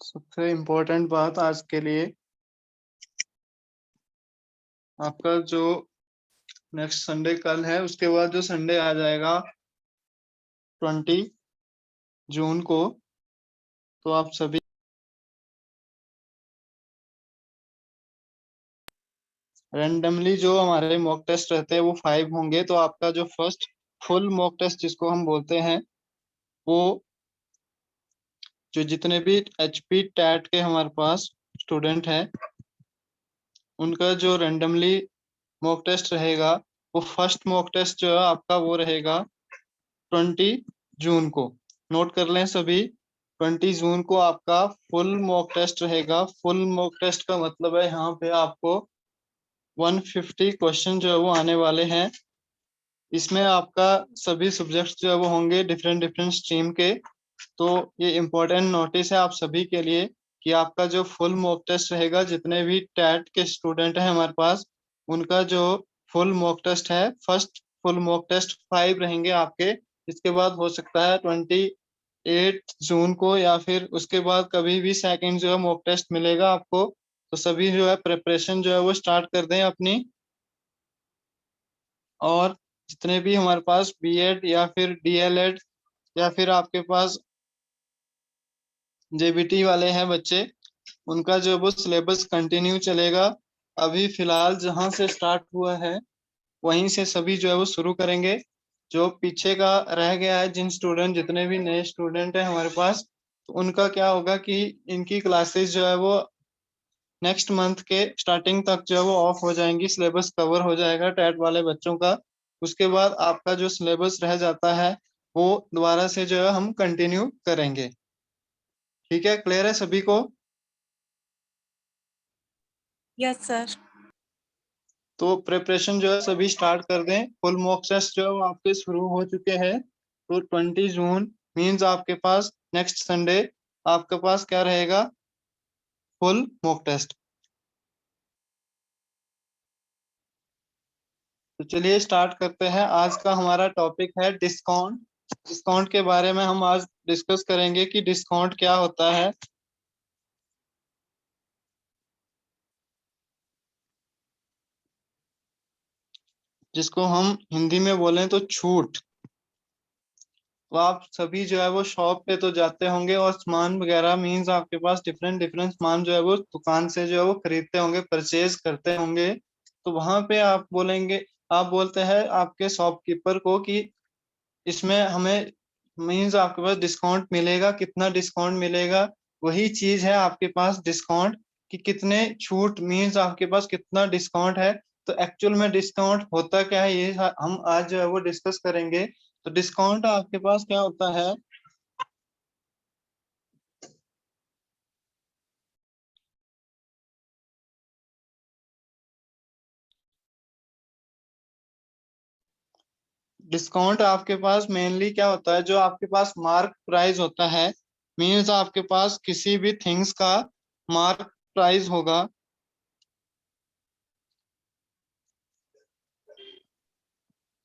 सबसे इम्पोर्टेंट बात आज के लिए आपका जो नेक्स्ट संडे कल है, उसके बाद जो संडे आ जाएगा 20 जून को, तो आप सभी रैंडमली जो हमारे मॉक टेस्ट रहते हैं वो 5 होंगे। तो आपका जो फर्स्ट फुल मॉक टेस्ट जिसको हम बोलते हैं, वो जो जितने भी HP टैट के हमारे पास स्टूडेंट हैं, उनका जो रैंडमली मॉक टेस्ट रहेगा, वो फर्स्ट मॉक टेस्ट जो है आपका वो रहेगा 20 जून को। नोट कर लें सभी, 20 जून को आपका फुल मॉक टेस्ट रहेगा। फुल मॉक टेस्ट का मतलब है यहाँ पे आपको 150 क्वेश्चन जो है वो आने वाले हैं। इसमें आपका सभी सब्जेक्ट्स जो है वो होंगे डिफरेंट डिफरेंट स्ट्रीम के। तो ये इम्पोर्टेंट नोटिस है आप सभी के लिए कि आपका जो फुल मॉक टेस्ट रहेगा, जितने भी टैट के स्टूडेंट हैं हमारे पास, उनका जो फुल मॉक टेस्ट है, फर्स्ट फुल मॉक टेस्ट 5 रहेंगे आपके। इसके बाद हो सकता है 28 जून को या फिर उसके बाद कभी भी सेकंड जो है मॉक टेस्ट मिलेगा आपको। तो सभी जो है प्रिपरेशन जो है वो स्टार्ट कर दें अपनी। और जितने भी हमारे पास B.Ed या फिर DLED या फिर आपके पास JBT वाले हैं बच्चे, उनका जो वो सिलेबस कंटिन्यू चलेगा। अभी फिलहाल जहां से स्टार्ट हुआ है वहीं से सभी जो है वो शुरू करेंगे। जो पीछे का रह गया है, जिन स्टूडेंट जितने भी नए स्टूडेंट हैं हमारे पास, तो उनका क्या होगा कि इनकी क्लासेस जो है वो नेक्स्ट मंथ के स्टार्टिंग तक जो है वो ऑफ हो जाएंगी। सिलेबस कवर हो जाएगा टैट वाले बच्चों का। उसके बाद आपका जो सिलेबस रह जाता है वो दोबारा से जो है हम कंटिन्यू करेंगे। ठीक है, क्लियर है सभी को? Yes sir. तो प्रिपरेशन जो है सभी स्टार्ट कर दें। फुल मॉक टेस्ट जो है वो आपके शुरू हो चुके हैं। तो 20 जून मीन्स आपके पास नेक्स्ट संडे आपके पास क्या रहेगा? Full mock test. तो चलिए स्टार्ट करते हैं। आज का हमारा टॉपिक है डिस्काउंट। डिस्काउंट के बारे में हम आज डिस्कस करेंगे कि डिस्काउंट क्या होता है। जिसको हम हिंदी में बोलें तो छूट। तो आप सभी जो है वो शॉप पे तो जाते होंगे और सामान वगैरह मीन्स आपके पास डिफरेंट डिफरेंट सामान जो है वो दुकान से जो है वो खरीदते होंगे, परचेज करते होंगे। तो वहां पे आप बोलेंगे, आप बोलते हैं आपके शॉपकीपर को कि इसमें हमें मीन्स आपके पास डिस्काउंट मिलेगा, कितना डिस्काउंट मिलेगा। वही चीज है आपके पास डिस्काउंट, कि कितने छूट मीन्स आपके पास कितना डिस्काउंट है। तो एक्चुअल में डिस्काउंट होता क्या है, ये हम आज जो है वो डिस्कस करेंगे। तो डिस्काउंट आपके पास क्या होता है? डिस्काउंट आपके पास मेनली क्या होता है, जो आपके पास मार्क प्राइस होता है, मीन्स आपके पास किसी भी थिंग्स का मार्क प्राइस होगा।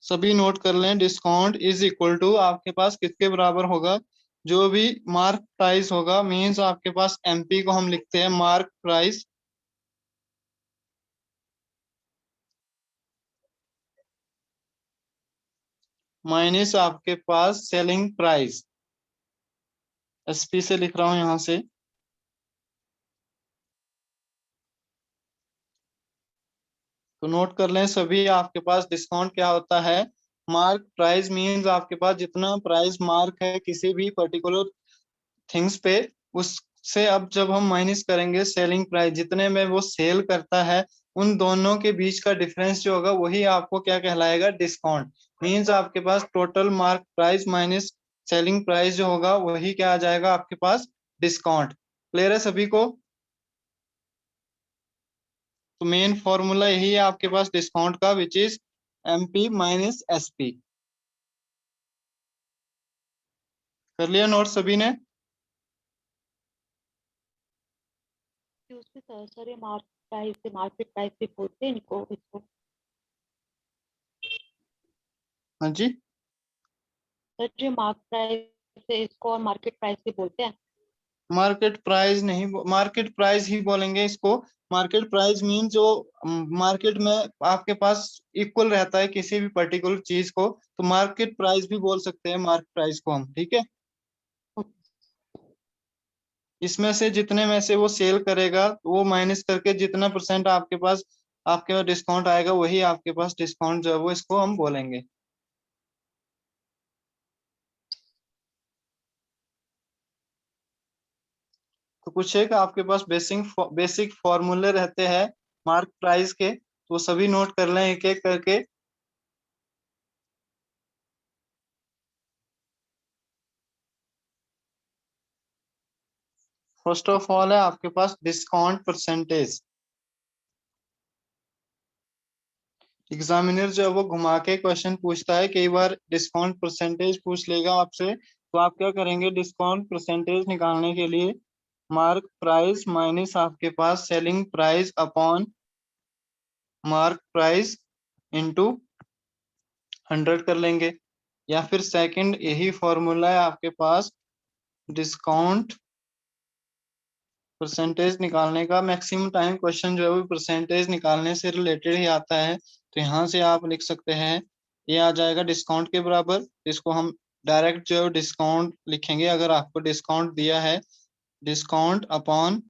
सभी नोट कर लें, डिस्काउंट इज इक्वल टू आपके पास किसके बराबर होगा? जो भी मार्क प्राइस होगा, मीन्स आपके पास MP को हम लिखते हैं मार्क प्राइस, माइनस आपके पास सेलिंग प्राइस। SP से लिख रहा हूं यहां से। तो नोट कर लें सभी, आपके पास डिस्काउंट क्या होता है? मार्क प्राइस मीन्स आपके पास जितना प्राइस मार्क है किसी भी पर्टिकुलर थिंग्स पे, उससे अब जब हम माइनस करेंगे सेलिंग प्राइस, जितने में वो सेल करता है, उन दोनों के बीच का डिफरेंस जो होगा वही आपको क्या कहलाएगा? डिस्काउंट। मीन्स आपके पास total mark price minus selling price जो होगा वही क्या आ जाएगा आपके पास? डिस्काउंट। क्लियर है सभी को? तो मेन फॉर्मूला यही है आपके पास डिस्काउंट का, which is MP minus SP। कर लिया नोट सभी ने? सर ये मार्क प्राइस से मार्केट प्राइस से बोलते हैं इनको, इसको हाँ जी। सर जो मार्क प्राइस से इसको और मार्केट प्राइस से बोलते हैं। मार्केट प्राइस नहीं, मार्केट प्राइस ही बोलेंगे इसको। मार्केट प्राइस मीन जो मार्केट में आपके पास इक्वल रहता है किसी भी पर्टिकुलर चीज को, तो मार्केट प्राइस भी बोल सकते हैं मार्केट प्राइस को हम, ठीक है। इसमें से जितने में से वो सेल करेगा वो माइनस करके जितना परसेंट आपके पास डिस्काउंट आएगा, वही आपके पास डिस्काउंट जो है वो इसको हम बोलेंगे। तो कुछ एक आपके पास बेसिक फॉर्मूले रहते हैं मार्क प्राइस के, तो सभी नोट कर लें एक एक करके। फर्स्ट ऑफ ऑल है आपके पास डिस्काउंट परसेंटेज। एग्जामिनर जो है वो घुमा के क्वेश्चन पूछता है, कई बार डिस्काउंट परसेंटेज पूछ लेगा आपसे, तो आप क्या करेंगे, डिस्काउंट परसेंटेज निकालने के लिए मार्क प्राइस माइनस आपके पास selling price upon mark price into 100 कर लेंगे। या फिर सेकंड यही फॉर्मूला है आपके पास, डिस्काउंट परसेंटेज निकालने का। मैक्सिमम टाइम क्वेश्चन जो है वो परसेंटेज निकालने से रिलेटेड ही आता है, तो यहाँ से आप लिख सकते हैं ये आ जाएगा डिस्काउंट के बराबर। इसको हम डायरेक्ट जो डिस्काउंट लिखेंगे, अगर आपको डिस्काउंट दिया है discount upon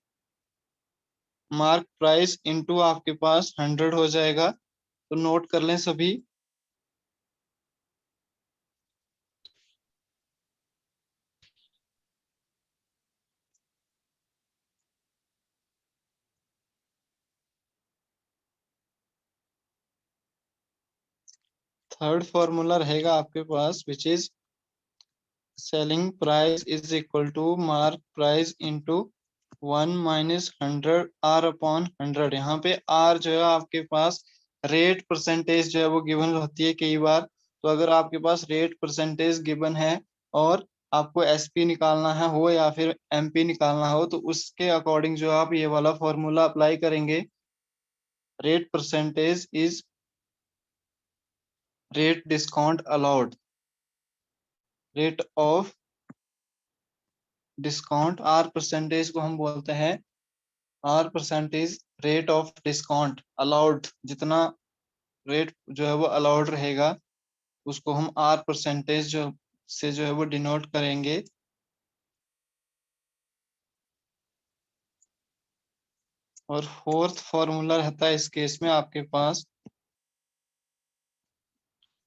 mark price into आपके पास 100 हो जाएगा। तो नोट कर लें सभी। थर्ड फॉर्मूला रहेगा आपके पास which is selling price is equal to mark price into 1 - 100 R upon 100। यहाँ पे आर जो है आपके पास रेट परसेंटेज जो है वो गिवन होती है कई बार। तो अगर आपके पास रेट परसेंटेज गिवन है और आपको एसपी निकालना है हो या फिर एमपी निकालना हो, तो उसके अकॉर्डिंग जो आप ये वाला फॉर्मूला अप्लाई करेंगे। Rate percentage is rate discount allowed, rate of discount. R percentage को हम बोलते हैं R percentage rate of discount allowed. जितना रेट जो है वो अलाउड रहेगा उसको हम आर परसेंटेज जो है वो डिनोट करेंगे। और फोर्थ फॉर्मूला रहता है इस केस में आपके पास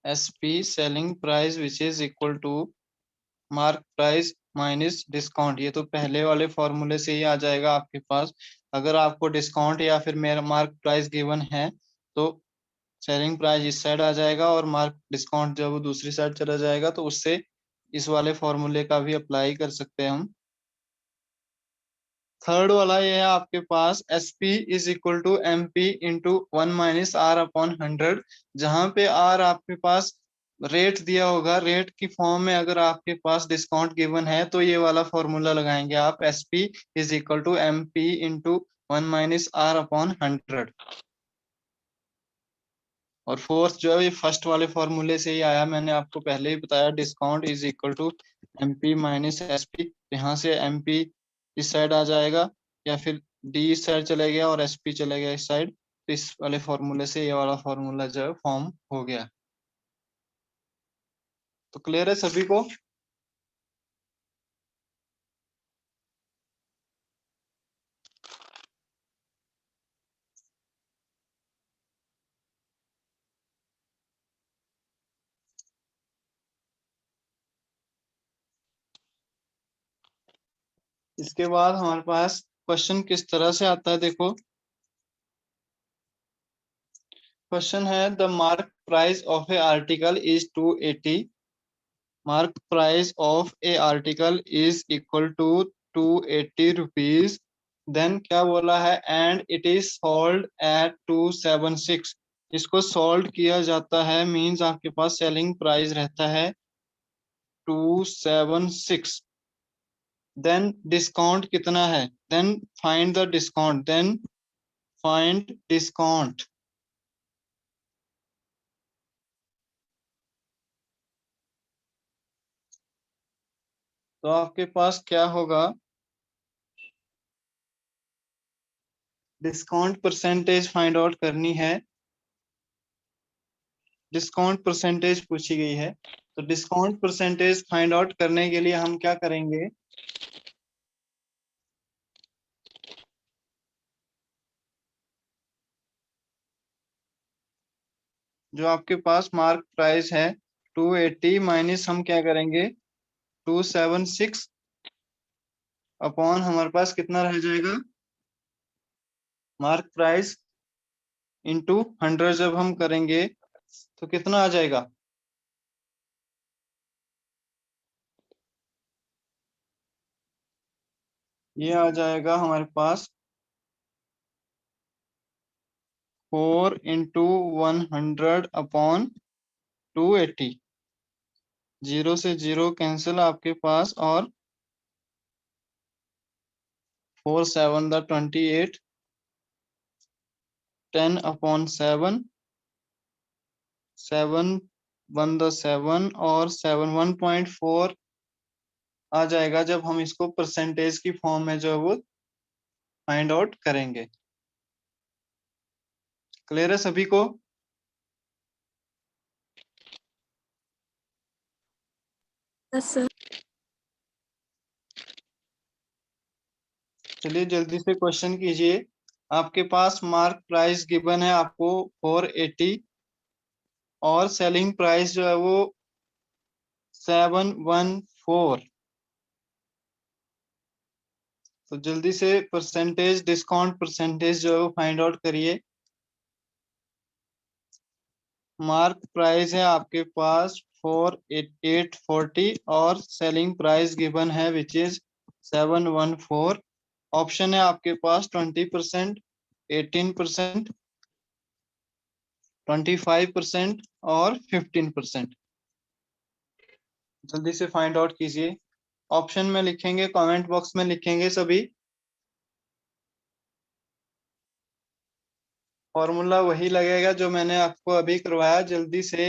SP selling price which is equal to mark price minus discount. ये तो पहले वाले फॉर्मूले से ही आ जाएगा आपके पास। अगर आपको डिस्काउंट या फिर मेरा मार्क प्राइस गिवन है तो सेलिंग प्राइस इस साइड आ जाएगा और मार्क डिस्काउंट जब वो दूसरी साइड चला जाएगा, तो उससे इस वाले फॉर्मूले का भी अप्लाई कर सकते हैं हम। थर्ड वाला ये है आपके पास S P is equal to M P into 1 - R/100। जहां पे आर आपके पास रेट दिया होगा, रेट की फॉर्म में अगर आपके पास डिस्काउंट गिवन है तो ये वाला फॉर्मूला लगाएंगे आप, S P is equal to M P into 1 - R/100। और फोर्थ जो है ये फर्स्ट वाले फॉर्मूले से ही आया, मैंने आपको पहले ही बताया, discount is equal to M P minus S P. यहाँ से एम पी इस साइड आ जाएगा या फिर डी इस साइड चले गया और एस पी चले गया इस साइड, तो इस वाले फॉर्मूले से ये वाला फॉर्मूला जो है फॉर्म हो गया। तो क्लियर है सभी को। इसके बाद हमारे पास क्वेश्चन किस तरह से आता है, देखो। क्वेश्चन है the mark price of a article is 280। Mark price of a article is equal to 280 rupees. Then क्या बोला है, and it is sold at 276। इसको सोल्ड किया जाता है मींस आपके पास सेलिंग प्राइस रहता है 276। देन डिस्काउंट कितना है, then find the discount, then find discount. तो आपके पास क्या होगा, डिस्काउंट परसेंटेज फाइंड आउट करनी है। डिस्काउंट परसेंटेज पूछी गई है, तो डिस्काउंट परसेंटेज फाइंड आउट करने के लिए हम क्या करेंगे, जो आपके पास मार्क प्राइस है 280 माइनस हम क्या करेंगे 276 अपॉन हमारे पास कितना रह जाएगा मार्क प्राइस इंटू 100 जब हम करेंगे तो कितना आ जाएगा, ये आ जाएगा हमारे पास 4 इंटू 100 अपॉन 280। जीरो से जीरो कैंसिल आपके पास, और 4 7 द 28, 10 अपॉन 7, 7 1 द 7 और 7 1.4 आ जाएगा जब हम इसको परसेंटेज की फॉर्म में जो है वो फाइंड आउट करेंगे। क्लियर है सभी को? Yes sir. चलिए जल्दी से क्वेश्चन कीजिए। आपके पास मार्क प्राइस गिवन है आपको 480 और सेलिंग प्राइस जो है वो 714। तो जल्दी से परसेंटेज डिस्काउंट परसेंटेज जो है वो फाइंड आउट करिए। मार्क प्राइस है आपके पास 4840 और सेलिंग प्राइस गिवन है विच इज 714। ऑप्शन है आपके पास 20%, 18%, 25% और 15%। जल्दी से फाइंड आउट कीजिए। ऑप्शन में लिखेंगे, कमेंट बॉक्स में लिखेंगे सभी। फॉर्मूला वही लगेगा जो मैंने आपको अभी करवाया। जल्दी से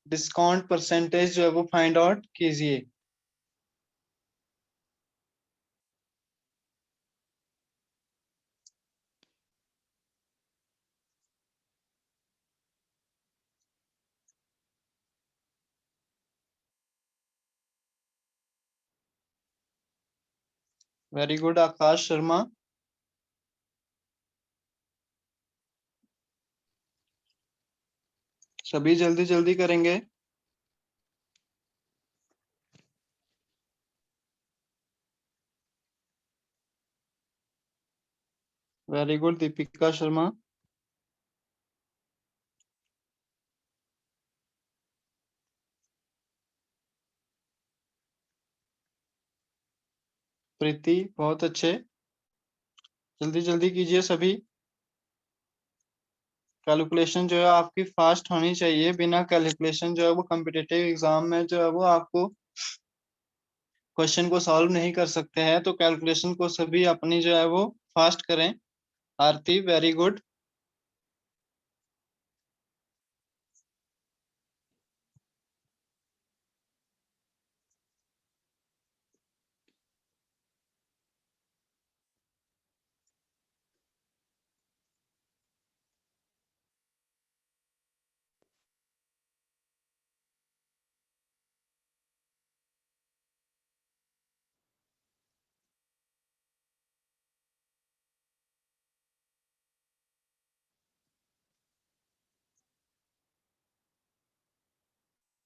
डिस्काउंट परसेंटेज जो है वो फाइंड आउट कीजिए। Very good Akash Sharma. सभी जल्दी जल्दी करेंगे। Very good Deepika Sharma. प्रीति बहुत अच्छे। जल्दी जल्दी कीजिए सभी। कैलकुलेशन जो है आपकी फास्ट होनी चाहिए। बिना कैलकुलेशन जो है वो कॉम्पिटिटिव एग्जाम में जो है वो आपको क्वेश्चन को सॉल्व नहीं कर सकते हैं। तो कैलकुलेशन को सभी अपनी जो है वो फास्ट करें। आरती वेरी गुड।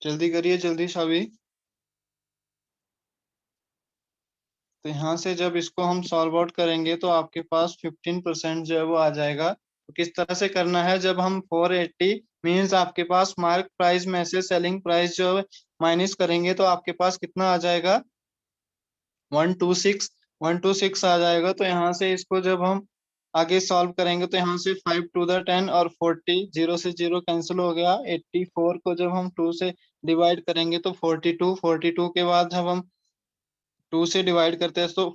जल्दी करिए जल्दी सभी। तो यहाँ से जब इसको हम सॉल्व आउट करेंगे तो आपके पास 15% जो है वो आ जाएगा। तो किस तरह से करना है, जब हम 480 मीन्स आपके पास मार्क प्राइस में से सेलिंग प्राइस जो माइनस करेंगे तो आपके पास कितना आ जाएगा 126। 126 आ जाएगा। तो यहाँ से इसको जब हम आगे सॉल्व करेंगे तो यहाँ से 5 टू द 10 और 40, जीरो से जीरो कैंसिल हो गया। 84 को जब हम 2 से डिवाइड करेंगे तो 42, 42 के बाद जब हम 2 से डिवाइड करते हैं तो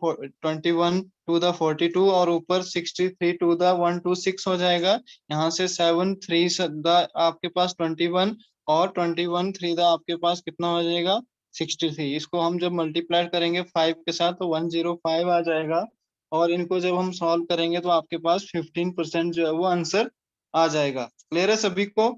21 टू द 42 और ऊपर 63 टू द 126 हो जाएगा। यहाँ से 7 3 द आपके पास 21 और 21 3 द आपके पास कितना हो जाएगा 63। इसको हम जब मल्टीप्लाई करेंगे 5 के साथ तो 105 आ जाएगा, और इनको जब हम सॉल्व करेंगे तो आपके पास 15% जो है वो आंसर आ जाएगा। क्लियर है सभी को?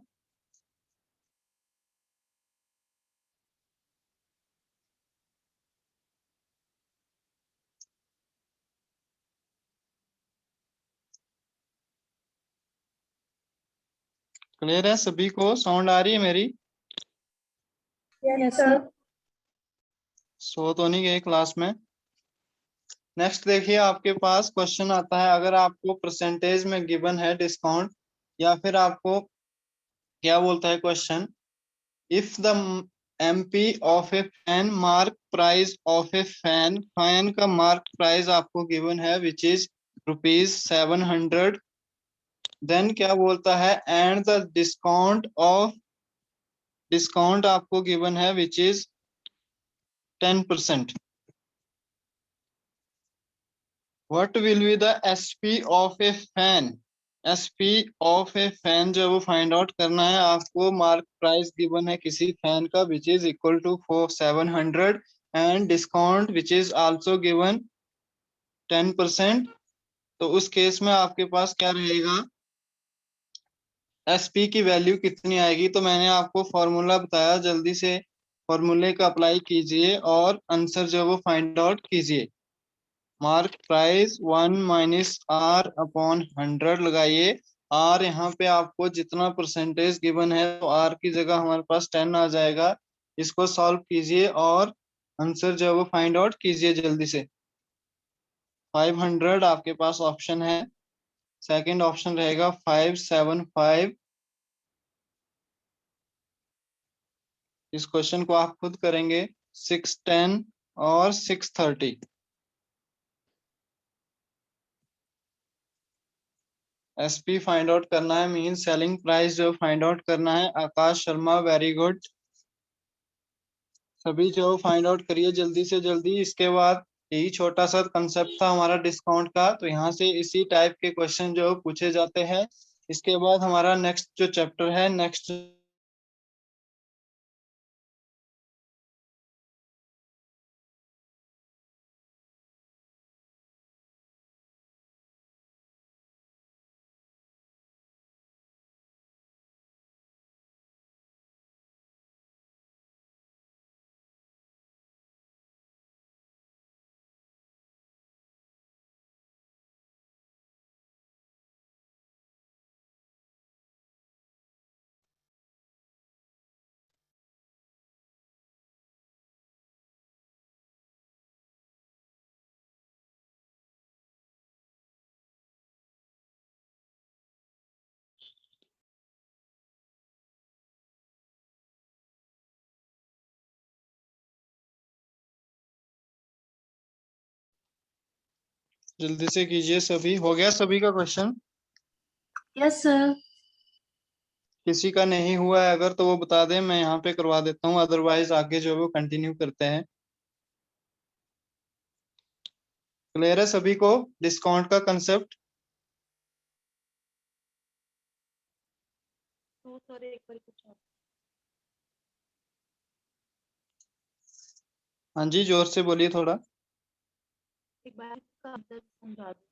क्लियर है सभी को? साउंड आ रही है मेरी? Yes sir. सो तो नहीं गए क्लास में? नेक्स्ट देखिए, आपके पास क्वेश्चन आता है, अगर आपको परसेंटेज में गिवन है डिस्काउंट, या फिर आपको क्या बोलता है question, if the MP of A fan mark price of A fan, fan का मार्क प्राइस आपको गिवन है विच इज ₹700, देन क्या बोलता है, एंड द डिस्काउंट आपको गिवन है which is 10%, what will be the SP of A fan. SP of A fan जो वो फाइंड आउट करना है आपको। मार्क प्राइस गिवन है किसी फैन का which is equal to 700, and discount which is also given 10%। तो उस केस में आपके पास क्या रहेगा, एसपी की वैल्यू कितनी आएगी। तो मैंने आपको फॉर्मूला बताया, जल्दी से फॉर्मूले का अप्लाई कीजिए और आंसर जो वो फाइंड आउट कीजिए। Mark price 1 minus R upon 100 लगाइए। आर यहाँ पे आपको जितना परसेंटेज गिवन है तो आर की जगह हमारे पास 10 आ जाएगा। इसको सॉल्व कीजिए और आंसर जो है वो फाइंड आउट कीजिए जल्दी से। 500 आपके पास ऑप्शन है, सेकंड ऑप्शन रहेगा 575। इस क्वेश्चन को आप खुद करेंगे। 610 और 630। एसपी फाइंड आउट करना है, मीन सेलिंग प्राइस जो फाइंड आउट करना है। आकाश शर्मा, वेरी गुड। सभी जो फाइंड आउट करिए जल्दी से जल्दी। इसके बाद यही छोटा सा कंसेप्ट था हमारा डिस्काउंट का, तो यहाँ से इसी टाइप के क्वेश्चन जो पूछे जाते हैं। इसके बाद हमारा नेक्स्ट जो चैप्टर है, नेक्स्ट जल्दी से कीजिए सभी। हो गया सभी का क्वेश्चन? Yes sir. किसी का नहीं हुआ है अगर तो वो बता दें, मैं यहाँ पे करवा देता हूँ, अदरवाइज आगे जो है वो कंटिन्यू करते हैं। क्लियर है सभी को डिस्काउंट का कंसेप्ट? तो सर एक बार कुछ और हाँ जी, जोर से बोलिए थोड़ा। एक बार इसका आंसर समझा दो।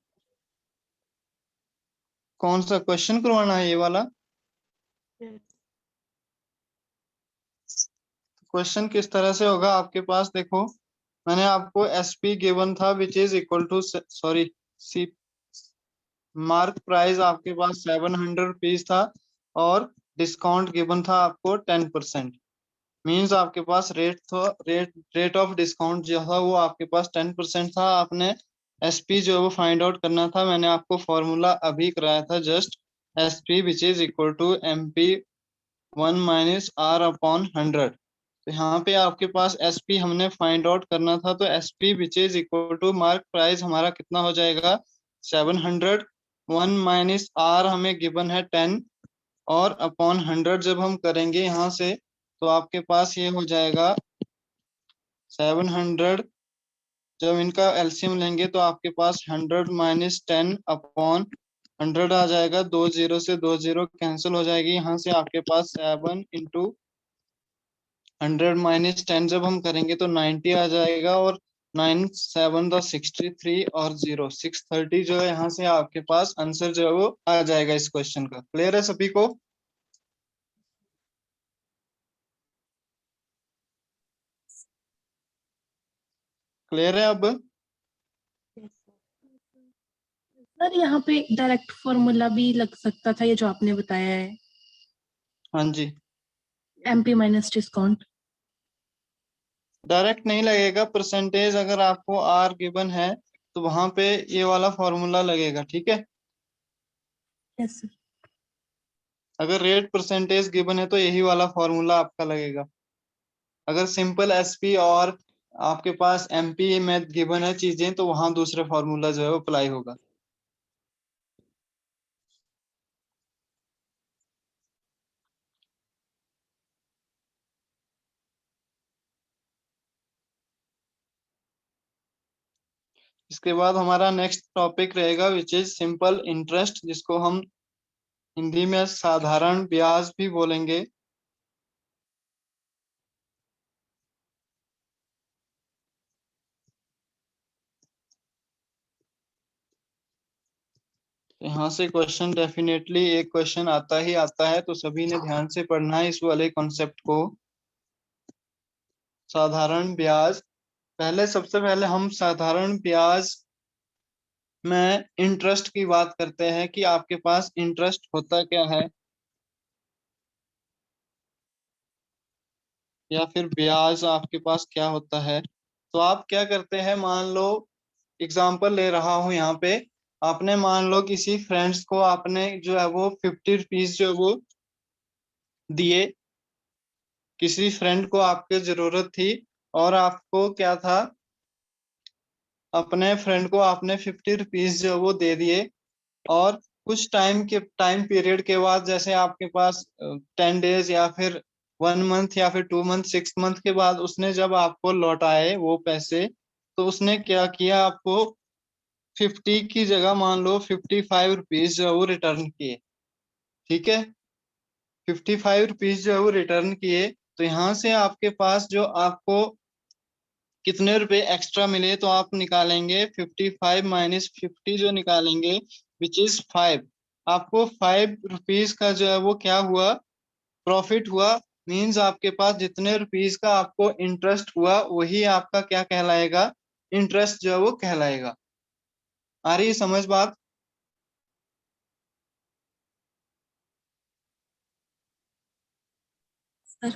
कौन सा क्वेश्चन करवाना है, ये वाला? Yes. क्वेश्चन किस तरह से होगा आपके पास, देखो मैंने आपको एसपी गिवन था which is equal to, sorry, C mark price आपके पास 700 रुपीज था, और डिस्काउंट गिवन था आपको 10%। मीन्स आपके पास रेट ऑफ डिस्काउंट जो था वो आपके पास 10% था। आपने एसपी जो है वो फाइंड आउट करना था। मैंने आपको फॉर्मूला अभी कराया था just, SP which is equal to MP 1 minus R upon 100। तो यहाँ पे आपके पास एसपी हमने फाइंड आउट करना था, तो SP which is equal to mark price हमारा कितना हो जाएगा, 700। 1 माइनस आर हमें गिवन है 10, और अपॉन 100 जब हम करेंगे यहाँ से तो आपके पास ये हो जाएगा 700। जब इनका एलसीएम लेंगे तो आपके पास 100 माइनस 10 अपॉन 100 आ जाएगा। 2 जीरो से 2 जीरो कैंसिल हो जाएगी। यहाँ से आपके पास 7 इंटू 100 माइनस 10 जब हम करेंगे तो 90 आ जाएगा, और 9 7 द 63 और 0 630 जो है यहाँ से आपके पास आंसर जो है वो आ जाएगा इस क्वेश्चन का। क्लियर है सभी को? क्लियर है अब? Yes, sir. सर यहाँ पे डायरेक्ट फॉर्मूला भी लग सकता था, ये जो आपने बताया है, हाँ जी, एमपी माइनस डिस्काउंट। डायरेक्ट नहीं लगेगा। परसेंटेज अगर आपको आर गिवन है तो वहां पे ये वाला फॉर्मूला लगेगा, ठीक है। Yes sir. अगर रेट परसेंटेज गिवन है तो यही वाला फॉर्मूला आपका लगेगा। अगर सिंपल एसपी और आपके पास एमपी में गिवन है चीजें तो वहां दूसरे फॉर्मूला जो है वो अप्लाई होगा। इसके बाद हमारा नेक्स्ट टॉपिक रहेगा विच इज सिंपल इंटरेस्ट, जिसको हम हिंदी में साधारण ब्याज भी बोलेंगे। यहाँ से क्वेश्चन डेफिनेटली एक क्वेश्चन आता ही आता है, तो सभी ने ध्यान से पढ़ना है इस वाले कॉन्सेप्ट को। साधारण ब्याज, पहले सबसे पहले हम साधारण ब्याज में इंटरेस्ट की बात करते हैं कि आपके पास इंटरेस्ट होता क्या है, या फिर ब्याज आपके पास क्या होता है। तो आप क्या करते हैं, मान लो एग्जाम्पल ले रहा हूं यहाँ पे। आपने मान लो किसी फ्रेंड्स को आपने जो है वो 50 रुपीज जो है वो दिए। किसी फ्रेंड को आपके जरूरत थी और आपको क्या था, अपने फ्रेंड को आपने 50 रुपीज जो है वो दे दिए। और कुछ टाइम पीरियड के बाद, जैसे आपके पास 10 डेज या फिर 1 मंथ या फिर 2 मंथ 6 मंथ के बाद उसने जब आपको लौटाए वो पैसे, तो उसने क्या किया, आपको 50 की जगह मान लो 55 रुपीज जो है वो रिटर्न किए। ठीक है, 55 रुपीज जो है वो रिटर्न किए। तो यहाँ से आपके पास जो आपको कितने रुपए एक्स्ट्रा मिले, तो आप निकालेंगे 55 माइनस 50 जो निकालेंगे विच इज 5। आपको 5 रुपीज का जो है वो क्या हुआ, प्रॉफिट हुआ। मींस आपके पास जितने रुपीज का आपको इंटरेस्ट हुआ वही आपका क्या कहलाएगा, इंटरेस्ट जो है वो कहलाएगा। आ रही है समझ बात? सर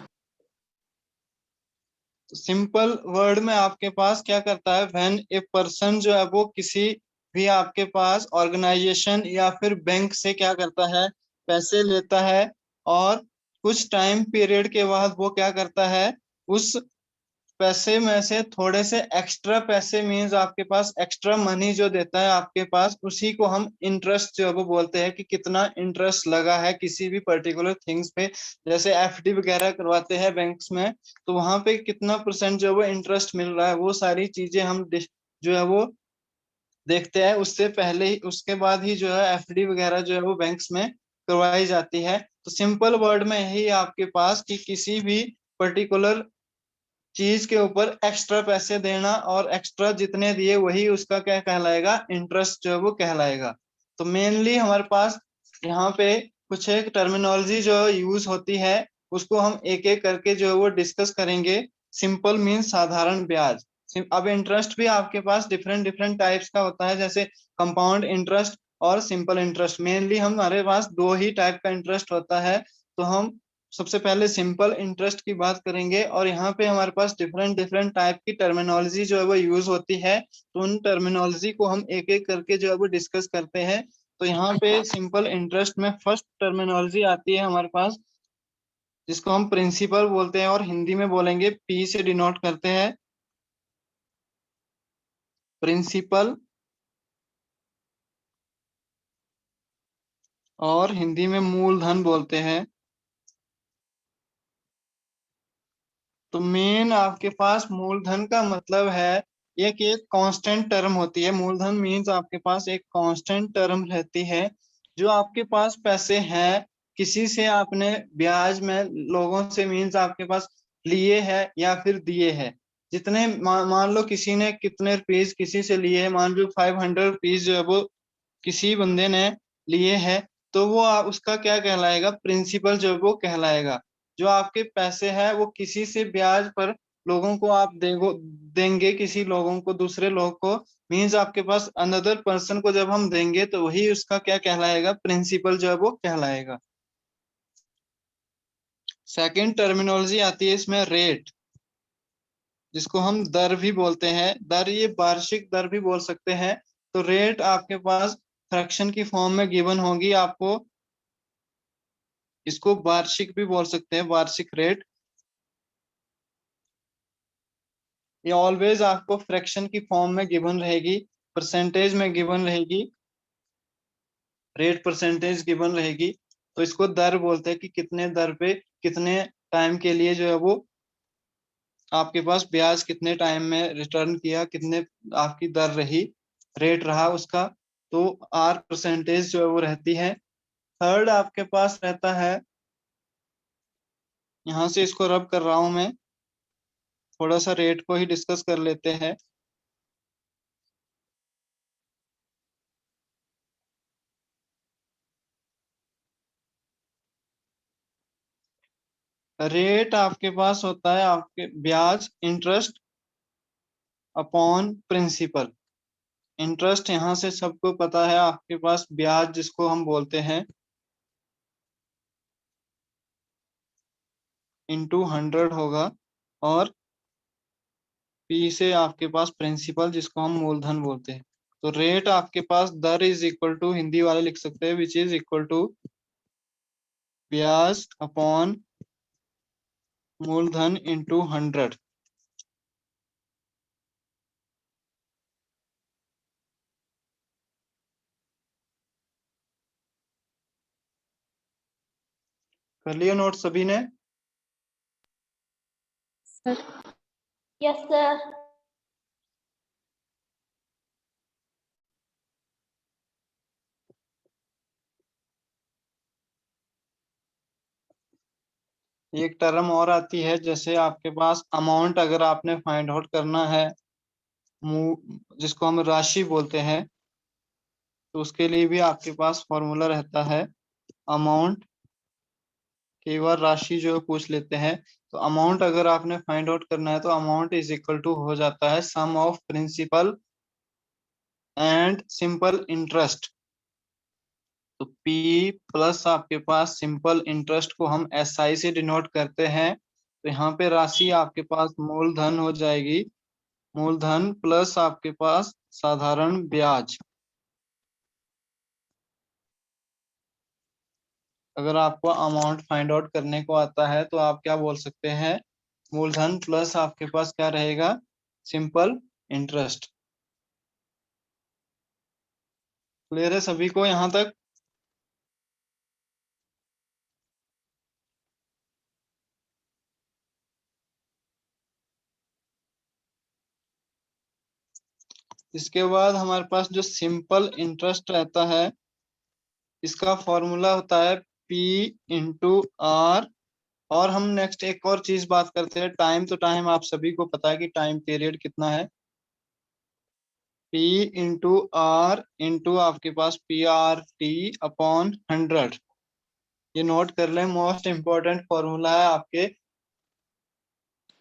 तो सिंपल वर्ड में आपके पास क्या करता है, व्हेन ए पर्सन जो है वो किसी भी आपके पास ऑर्गेनाइजेशन या फिर बैंक से क्या करता है, पैसे लेता है। और कुछ टाइम पीरियड के बाद वो क्या करता है, उस पैसे में से थोड़े से एक्स्ट्रा पैसे, मीन्स आपके पास एक्स्ट्रा मनी जो देता है आपके पास, उसी को हम इंटरेस्ट जो है वो बोलते हैं कि कितना इंटरेस्ट लगा है किसी भी पर्टिकुलर थिंग्स पे। जैसे एफडी वगैरह करवाते हैं बैंक्स में, तो वहां पे कितना परसेंट जो है वो इंटरेस्ट मिल रहा है, वो सारी चीजें हम जो है वो देखते हैं। उससे पहले ही, उसके बाद ही जो है एफडी वगैरह जो है वो बैंक्स में करवाई जाती है। तो सिंपल वर्ड में यही आपके पास कि किसी भी पर्टिकुलर चीज के ऊपर एक्स्ट्रा पैसे देना, और एक्स्ट्रा जितने दिए वही उसका क्या कहलाएगा, इंटरेस्ट जो है वो कहलाएगा। तो मेनली हमारे पास यहाँ पे कुछ एक टर्मिनोलॉजी जो यूज होती है, उसको हम एक एक करके जो है वो डिस्कस करेंगे। सिंपल मीन्स साधारण ब्याज। अब इंटरेस्ट भी आपके पास डिफरेंट डिफरेंट टाइप्स का होता है, जैसे कंपाउंड इंटरेस्ट और सिंपल इंटरेस्ट। मेनली हमारे पास दो ही टाइप का इंटरेस्ट होता है। तो हम सबसे पहले सिंपल इंटरेस्ट की बात करेंगे, और यहाँ पे हमारे पास डिफरेंट डिफरेंट टाइप की टर्मिनोलॉजी जो है वो यूज होती है। तो उन टर्मिनोलॉजी को हम एक एक करके जो है वो डिस्कस करते हैं। तो यहाँ पे सिंपल इंटरेस्ट में फर्स्ट टर्मिनोलॉजी आती है हमारे पास, जिसको हम प्रिंसिपल बोलते हैं, और हिंदी में बोलेंगे पी से डिनोट करते हैं, प्रिंसिपल। और हिंदी में मूलधन बोलते हैं। तो मेन आपके पास मूलधन का मतलब है एक एक कांस्टेंट टर्म होती है। मूलधन मीन्स आपके पास एक कांस्टेंट टर्म रहती है, जो आपके पास पैसे हैं, किसी से आपने ब्याज में, लोगों से मीन्स आपके पास लिए है या फिर दिए है। जितने मान लो किसी ने कितने रुपीज किसी से लिए है, मान लो 500 रुपीज जो है वो किसी बंदे ने लिए है, तो वो उसका क्या कहलाएगा, प्रिंसिपल जो है वो कहलाएगा। जो आपके पैसे हैं वो किसी से ब्याज पर लोगों को आप देंगे, किसी लोगों को, दूसरे लोग को, मीन्स आपके पास अनदर पर्सन को जब हम देंगे तो वही उसका क्या कहलाएगा, प्रिंसिपल जो है वो कहलाएगा। सेकंड टर्मिनोलॉजी आती है इसमें रेट, जिसको हम दर भी बोलते हैं। दर, ये वार्षिक दर भी बोल सकते हैं। तो रेट आपके पास फ्रैक्शन की फॉर्म में गिवन होगी आपको, इसको वार्षिक भी बोल सकते हैं, वार्षिक रेट। ये ऑलवेज आपको फ्रैक्शन की फॉर्म में गिवन रहेगी, परसेंटेज में गिवन रहेगी, रेट परसेंटेज गिवन रहेगी। तो इसको दर बोलते हैं कि कितने दर पे कितने टाइम के लिए जो है वो आपके पास ब्याज कितने टाइम में रिटर्न किया, कितने आपकी दर रही, रेट रहा उसका। तो आर परसेंटेज जो है वो रहती है। थर्ड आपके पास रहता है, यहाँ से इसको रब कर रहा हूं मैं, थोड़ा सा रेट को ही डिस्कस कर लेते हैं। रेट आपके पास होता है आपके ब्याज, इंटरेस्ट अपॉन प्रिंसिपल। इंटरेस्ट यहाँ से सबको पता है आपके पास, ब्याज जिसको हम बोलते हैं इंटू 100 होगा, और पी से आपके पास प्रिंसिपल जिसको हम मूलधन बोलते हैं। तो रेट आपके पास दर इज इक्वल टू, हिंदी वाले लिख सकते हैं, विच इज इक्वल टू ब्याज अपॉन मूलधन इंटू 100। कर लिया नोट सभी ने? Sir yes sir. एक टर्म और आती है, जैसे आपके पास अमाउंट अगर आपने फाइंड आउट करना है, जिसको हम राशि बोलते हैं, तो उसके लिए भी आपके पास फॉर्मूला रहता है अमाउंट। कई बार राशि जो है पूछ लेते हैं, तो अमाउंट अगर आपने फाइंड आउट करना है तो अमाउंट इज इक्वल टू हो जाता है sum of principal and simple interest. तो P प्लस आपके पास सिंपल इंटरेस्ट को हम SI से डिनोट करते हैं। तो यहाँ पे राशि आपके पास मूलधन हो जाएगी, मूलधन प्लस आपके पास साधारण ब्याज। अगर आपको अमाउंट फाइंड आउट करने को आता है तो आप क्या बोल सकते हैं, मूलधन प्लस आपके पास क्या रहेगा, सिंपल इंटरेस्ट। क्लियर है सभी को यहाँ तक? इसके बाद हमारे पास जो सिंपल इंटरेस्ट रहता है, इसका फॉर्मूला होता है P इंटू आर। और हम नेक्स्ट एक और चीज बात करते हैं, टाइम। तो टाइम आप सभी को पता है कि टाइम पीरियड कितना है, P इंटू आर इंटू आपके पास PRT अपॉन 100। ये नोट कर लें, मोस्ट इंपॉर्टेंट फॉर्मूला है आपके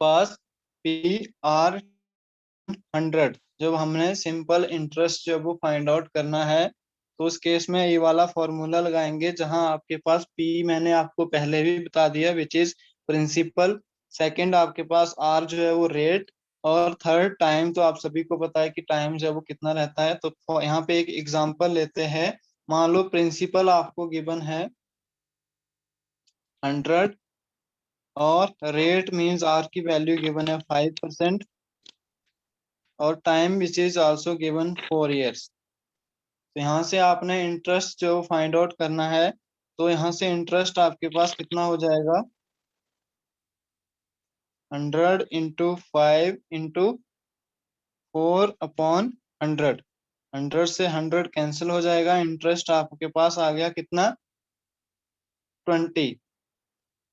पास, PR100। जब हमने सिंपल इंटरेस्ट जब वो फाइंड आउट करना है तो उस केस में ये वाला फॉर्मूला लगाएंगे, जहां आपके पास P मैंने आपको पहले भी बता दिया, विच इज प्रिंसिपल। सेकंड आपके पास R जो है वो रेट, और थर्ड टाइम। तो आप सभी को पता है कि टाइम जो है वो कितना रहता है। तो यहाँ पे एक एग्जांपल लेते हैं। मान लो प्रिंसिपल आपको गिवन है 100, और रेट मींस R की वैल्यू गिवन है 5%, और time which is also given 4 years। तो यहाँ से आपने इंटरेस्ट जो फाइंड आउट करना है, तो यहाँ से इंटरेस्ट आपके पास कितना हो जाएगा, 100 इंटू 5 इंटू 4 अपॉन 100। 100 से 100 कैंसिल हो जाएगा, इंटरेस्ट आपके पास आ गया कितना, 20।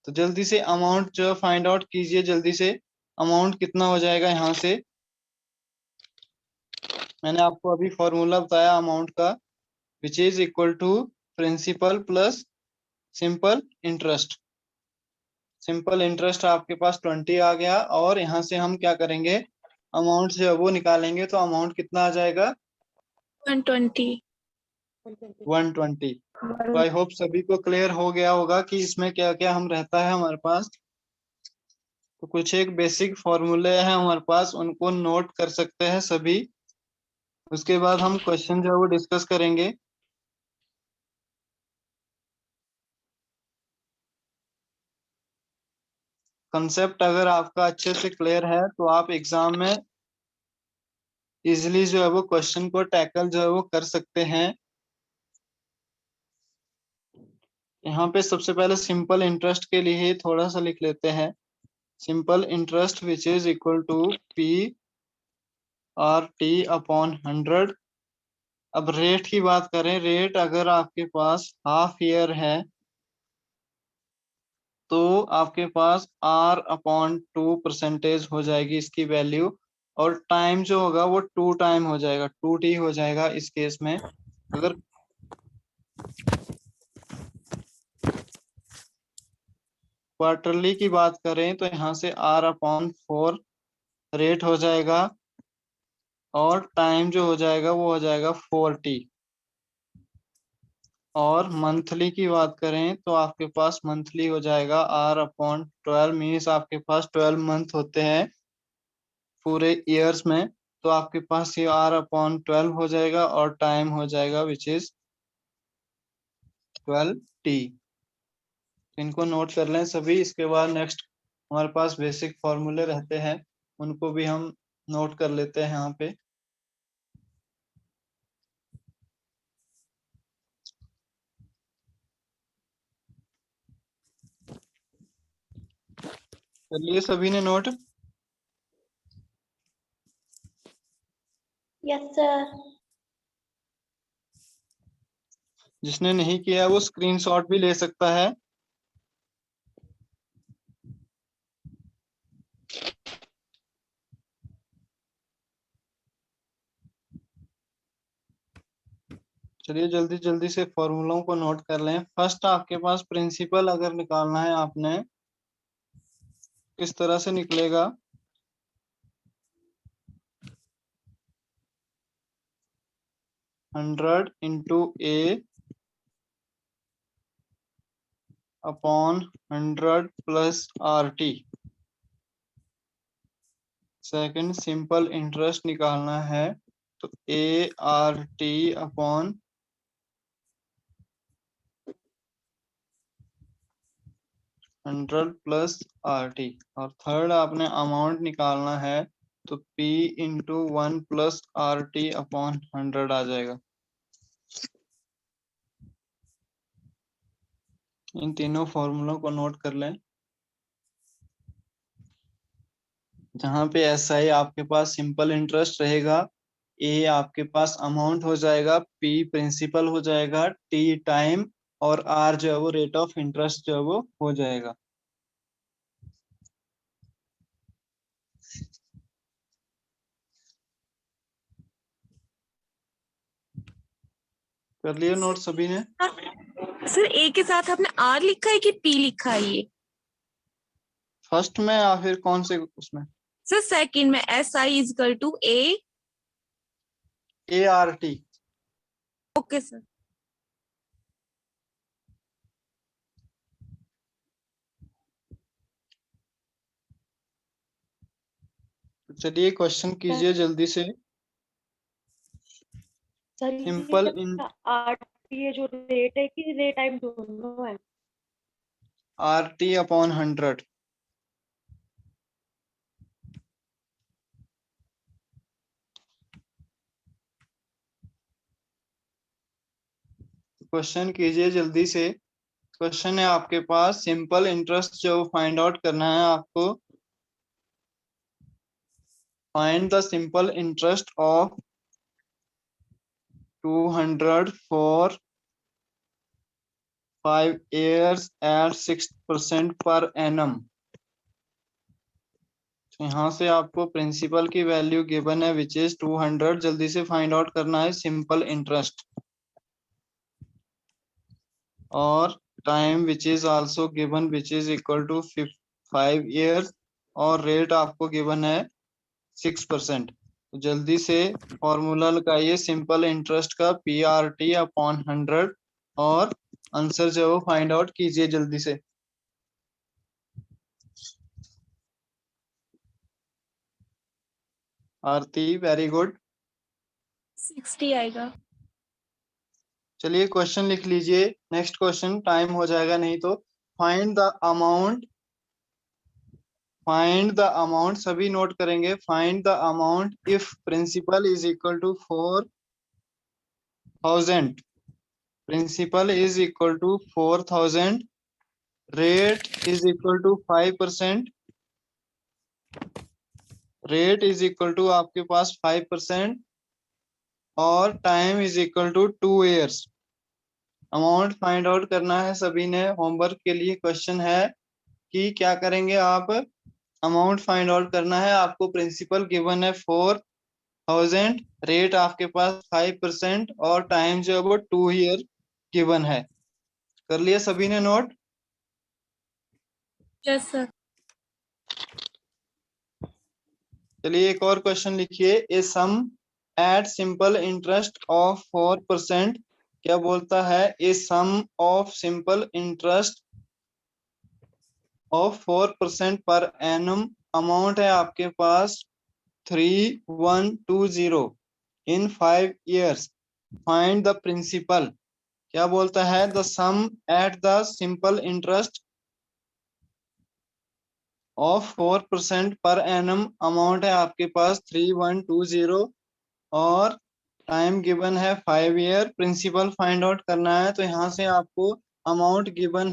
तो जल्दी से अमाउंट जो फाइंड आउट कीजिए, जल्दी से अमाउंट कितना हो जाएगा यहाँ से। मैंने आपको अभी फॉर्मूला बताया अमाउंट का, which is equal to principal plus simple interest. Simple interest आपके पास 20 आ गया, और यहाँ से हम क्या करेंगे, अमाउंट जो है वो निकालेंगे, तो अमाउंट कितना आ जाएगा, 120। 120। तो आई होप सभी को क्लियर हो गया होगा कि इसमें क्या क्या हम रहता है हमारे पास। तो कुछ एक बेसिक फॉर्मूले हैं हमारे पास, उनको नोट कर सकते हैं सभी। उसके बाद हम क्वेश्चन जो है वो डिस्कस करेंगे। कंसेप्ट अगर आपका अच्छे से क्लियर है तो आप एग्जाम में इजिली जो है वो क्वेश्चन को टैकल जो है वो कर सकते हैं। यहाँ पे सबसे पहले सिंपल इंटरेस्ट के लिए ही थोड़ा सा लिख लेते हैं। Simple interest which is equal to P R T upon 100। अब रेट की बात करें, रेट अगर आपके पास हाफ ईयर है तो आपके पास R/2% हो जाएगी इसकी वैल्यू, और टाइम जो होगा वो 2 टाइम हो जाएगा, 2T हो जाएगा इस केस में। अगर क्वार्टरली की बात करें तो यहाँ से R/4 रेट हो जाएगा, और टाइम जो हो जाएगा वो हो जाएगा 4T। और मंथली की बात करें तो आपके पास मंथली हो जाएगा R/12, मीन्स आपके पास 12 मंथ होते हैं पूरे ईयर्स में। तो आपके पास ये R/12 हो जाएगा, और टाइम हो जाएगा विच इज 12T। इनको नोट कर लें सभी। इसके बाद नेक्स्ट हमारे पास बेसिक फॉर्मूले रहते हैं, उनको भी हम नोट कर लेते हैं यहाँ पे। चलिए सभी ने नोट। Yes sir. जिसने नहीं किया वो स्क्रीनशॉट भी ले सकता है। चलिए जल्दी जल्दी से फॉर्मूलों को नोट कर लें। फर्स्ट आपके पास प्रिंसिपल अगर निकालना है आपने, किस तरह से निकलेगा, 100 into A upon 100 plus RT। Second simple interest निकालना है तो ART अपॉन 100 प्लस RT। और थर्ड आपने अमाउंट निकालना है तो P into 1 plus RT upon 100 आ जाएगा। इन तीनों फॉर्मूलों को नोट कर लें। जहां पे SI आपके पास सिंपल इंटरेस्ट रहेगा, A आपके पास अमाउंट हो जाएगा, P प्रिंसिपल हो जाएगा, T टाइम, और R जो है वो रेट ऑफ इंटरेस्ट जो है वो हो जाएगा। कर लिया नोट सभी ने? सर ए के साथ आपने आर लिखा है कि पी लिखा है ये? फर्स्ट में या फिर कौन से उसमें? सर सेकंड में SI=A। ART। Okay sir. चलिए क्वेश्चन कीजिए जल्दी से। सर सिंपल इन आर्ट ये जो रेट है कि रेट टाइम दोनों है? RT upon 100। क्वेश्चन कीजिए जल्दी से। क्वेश्चन है आपके पास, सिंपल इंटरेस्ट जो फाइंड आउट करना है आपको। Find the simple interest of 200 for 5 years at 6% per annum। यहाँ से आपको प्रिंसिपल की वैल्यू गिवन है विच इज 200। जल्दी से फाइंड आउट करना है सिंपल इंटरेस्ट, और time which is also given which is equal to 5 years, और रेट आपको गिवन है 6%। तो जल्दी से फॉर्मूला लगाइए सिंपल इंटरेस्ट का, PRT अपॉन 100, और आंसर जो है वो फाइंड आउट कीजिए जल्दी से। आरती वेरी गुड। 60 आएगा। चलिए क्वेश्चन लिख लीजिए। नेक्स्ट क्वेश्चन, टाइम हो जाएगा नहीं तो। फाइंड द अमाउंट, सभी नोट करेंगे। Find the amount if principal is equal to 4000, principal is equal to 4000, rate is equal to 5%, rate is equal to आपके पास 5%, और time is equal to 2 years। Amount find out करना है सभी ने। Homework के लिए क्वेश्चन है कि क्या करेंगे आप, अमाउंट फाइंड आउट करना है आपको। प्रिंसिपल गिवन है 4000, रेट आपके पास 5%, और टाइम जो है वो 2 year गिवन है। कर लिया सभी ने नोट? Yes sir. चलिए एक और क्वेश्चन लिखिए। A sum at simple interest of 4%, क्या बोलता है? A sum of simple interest of 4% per annum, amount है आपके पास 3120 in 5 years, find the principal. क्या बोलता है? The sum at the simple interest of 4% per annum, amount है आपके पास 3120, और टाइम गिवन है 5 year। प्रिंसिपल फाइंड आउट करना है। तो यहाँ से आपको अमाउंट गिवन